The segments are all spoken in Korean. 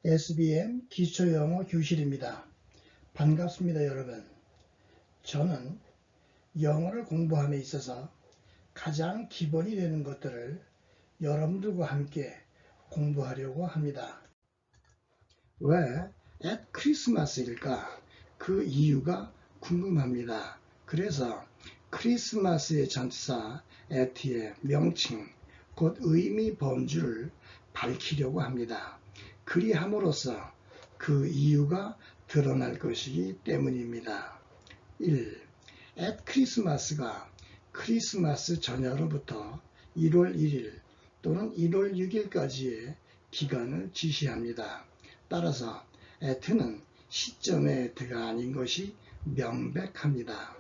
SBM 기초영어 교실입니다. 반갑습니다, 여러분. 저는 영어를 공부함에 있어서 가장 기본이 되는 것들을 여러분들과 함께 공부하려고 합니다. 왜 at 크리스마스일까? 그 이유가 궁금합니다. 그래서 크리스마스의 전치사 at의 명칭, 곧 의미 범주를 밝히려고 합니다. 그리함으로써 그 이유가 드러날 것이기 때문입니다. 1. at 크리스마스가 크리스마스 전야로부터 1월 1일 또는 1월 6일까지의 기간을 지시합니다. 따라서 at는 시점의 at가 아닌 것이 명백합니다.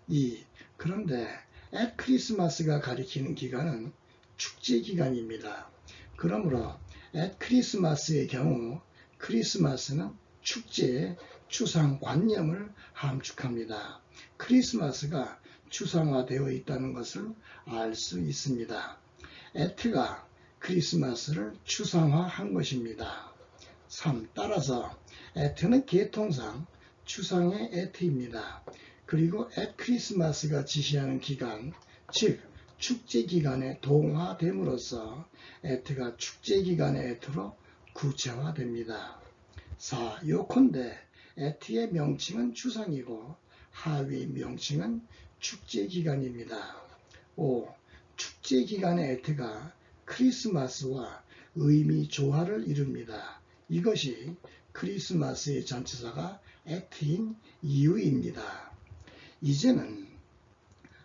2. 그런데 at 크리스마스가 가리키는 기간은 축제 기간입니다. 그러므로 at 크리스마스의 경우 크리스마스는 축제의 추상관념을 함축합니다. 크리스마스가 추상화되어 있다는 것을 알 수 있습니다. at가 크리스마스를 추상화한 것입니다. 3. 따라서 at는 계통상 추상의 at입니다. 그리고 at 크리스마스가 지시하는 기간, 즉 축제 기간에 동화됨으로써 at가 축제 기간의 at로 구체화됩니다. 4. 요컨대 at의 명칭은 추상이고 하위 명칭은 축제 기간입니다. 5. 축제 기간의 at가 크리스마스와 의미 조화를 이룹니다. 이것이 크리스마스의 전치사가 at인 이유입니다. 이제는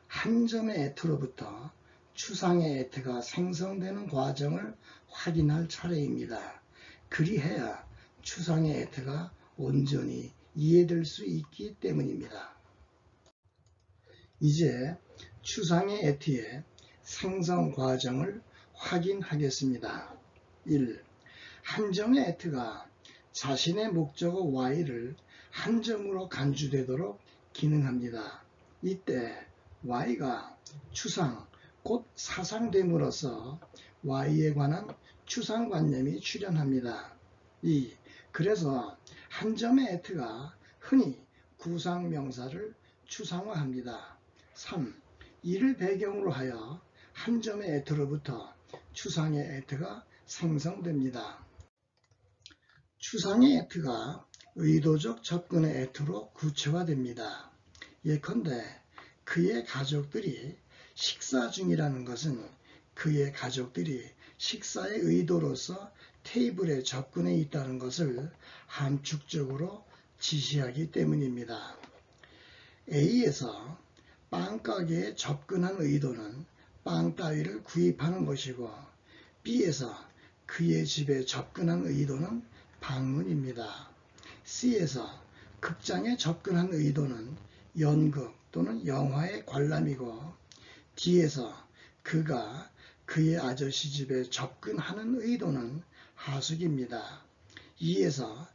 한 점의 at로부터 추상의 at가 생성되는 과정을 확인할 차례입니다. 그리해야 추상의 at가 온전히 이해될 수 있기 때문입니다. 이제 추상의 at의 생성 과정을 확인하겠습니다. 1. 한 점의 at가 자신의 목적어 y를 한 점으로 간주되도록 기능합니다. 이때 y가 추상, 곧 사상됨으로써 y에 관한 추상관념이 출현합니다. 2. 그래서 한 점의 at가 흔히 구상명사를 추상화합니다. 3. 이를 배경으로 하여 한 점의 at로부터 추상의 at가 생성됩니다. 추상의 at가 의도적 접근의 at로 구체화됩니다. 예컨대 그의 가족들이 식사 중이라는 것은 그의 가족들이 식사의 의도로서 테이블에 접근해 있다는 것을 함축적으로 지시하기 때문입니다. A에서 빵가게에 접근한 의도는 빵 따위를 구입하는 것이고 B에서 그의 집에 접근한 의도는 방문입니다. C에서 극장에 접근한 의도는 연극 또는 영화의 관람이고 D에서 그가 그의 아저씨 집에 접근하는 의도는 하숙입니다. E에서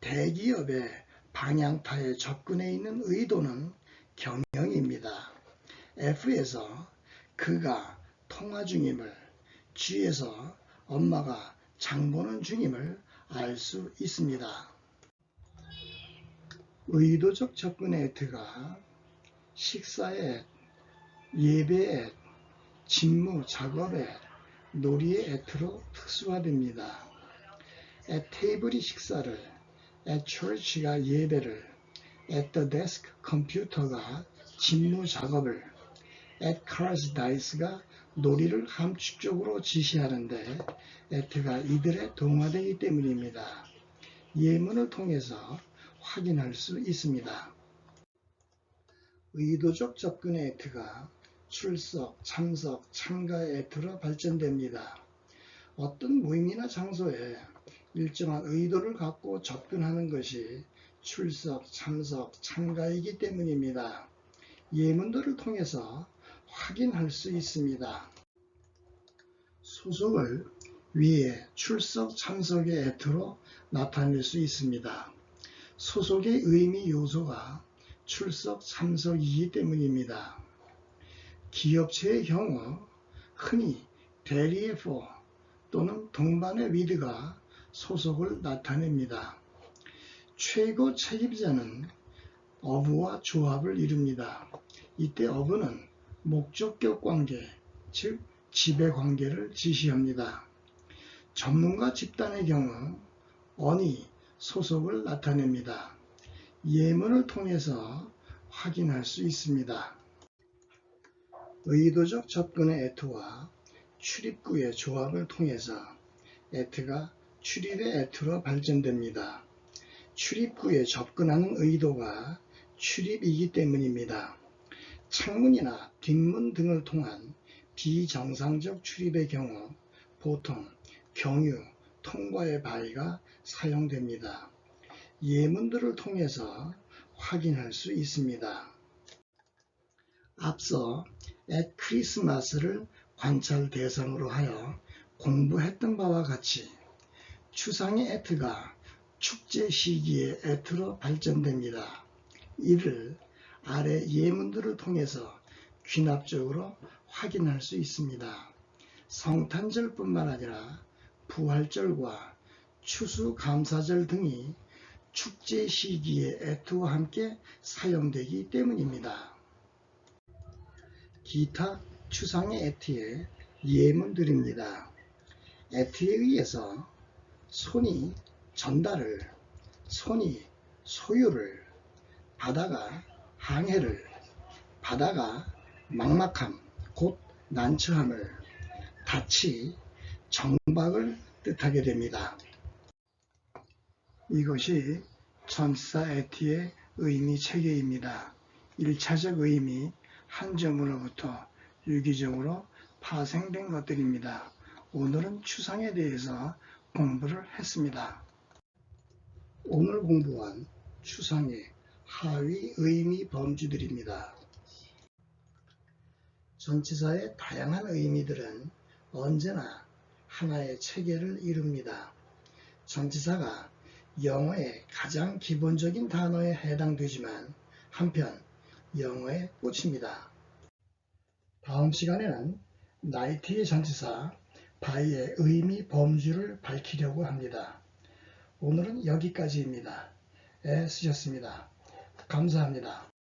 대기업의 방향타에 접근해 있는 의도는 경영입니다. F에서 그가 통화 중임을, G에서 엄마가 장 보는 중임을 알 수 있습니다. 의도적 접근의 at가 식사의 at, 예배의 at, 직무, 작업의 at, 놀이의 at로 특수화됩니다. at 테이블이 식사를, at church가 예배를, at the desk 컴퓨터가 직무, 작업을, at cards, dice가 놀이를 함축적으로 지시하는데 at가 이들에 동화되기 때문입니다. 예문을 통해서 확인할 수 있습니다. 의도적 접근의 at가 출석, 참석, 참가의 at로 발전됩니다. 어떤 모임이나 장소에 일정한 의도를 갖고 접근하는 것이 출석, 참석, 참가이기 때문입니다. 예문들을 통해서 확인할 수 있습니다. 소속을 위에 출석, 참석의 at로 나타낼 수 있습니다. 소속의 의미 요소가 출석, 참석이기 때문입니다. 기업체의 경우 흔히 대리의 for 또는 동반의 with가 소속을 나타냅니다. 최고 책임자는 어부와 조합을 이룹니다. 이때 어부는 목적격 관계, 즉 지배관계를 지시합니다. 전문가 집단의 경우 언이 소속을 나타냅니다. 예문을 통해서 확인할 수 있습니다. 의도적 접근의 애투와 출입구의 조합을 통해서 애투가 출입의 애투로 발전됩니다. 출입구에 접근하는 의도가 출입이기 때문입니다. 창문이나 뒷문 등을 통한 비정상적 출입의 경우 보통 경유, 통과의 바위가 사용됩니다. 예문들을 통해서 확인할 수 있습니다. 앞서 at 크리스마스를 관찰 대상으로 하여 공부했던 바와 같이 추상의 at가 축제 시기의 at로 발전됩니다. 이를 아래 예문들을 통해서 귀납적으로 확인할 수 있습니다. 성탄절뿐만 아니라 부활절과 추수감사절 등이 축제 시기의 애투와 함께 사용되기 때문입니다. 기타 추상의 애투의 예문들입니다. 애투에 의해서 손이 전달을, 손이 소유를, 바다가 항해를, 바다가 막막함, 곧 난처함을, 닻이 정박을 뜻하게 됩니다. 이것이 전치사 애투의 의미 체계입니다. 1차적 의미 한점으로부터 유기적으로 파생된 것들입니다. 오늘은 추상에 대해서 공부를 했습니다. 오늘 공부한 추상의 하위 의미 범주들입니다. 전치사의 다양한 의미들은 언제나 하나의 체계를 이룹니다. 전치사가 영어의 가장 기본적인 단어에 해당되지만 한편 영어의 꽃입니다. 다음 시간에는 나이트의 전치사 바이의 의미 범주를 밝히려고 합니다. 오늘은 여기까지입니다. 애쓰셨습니다. 감사합니다.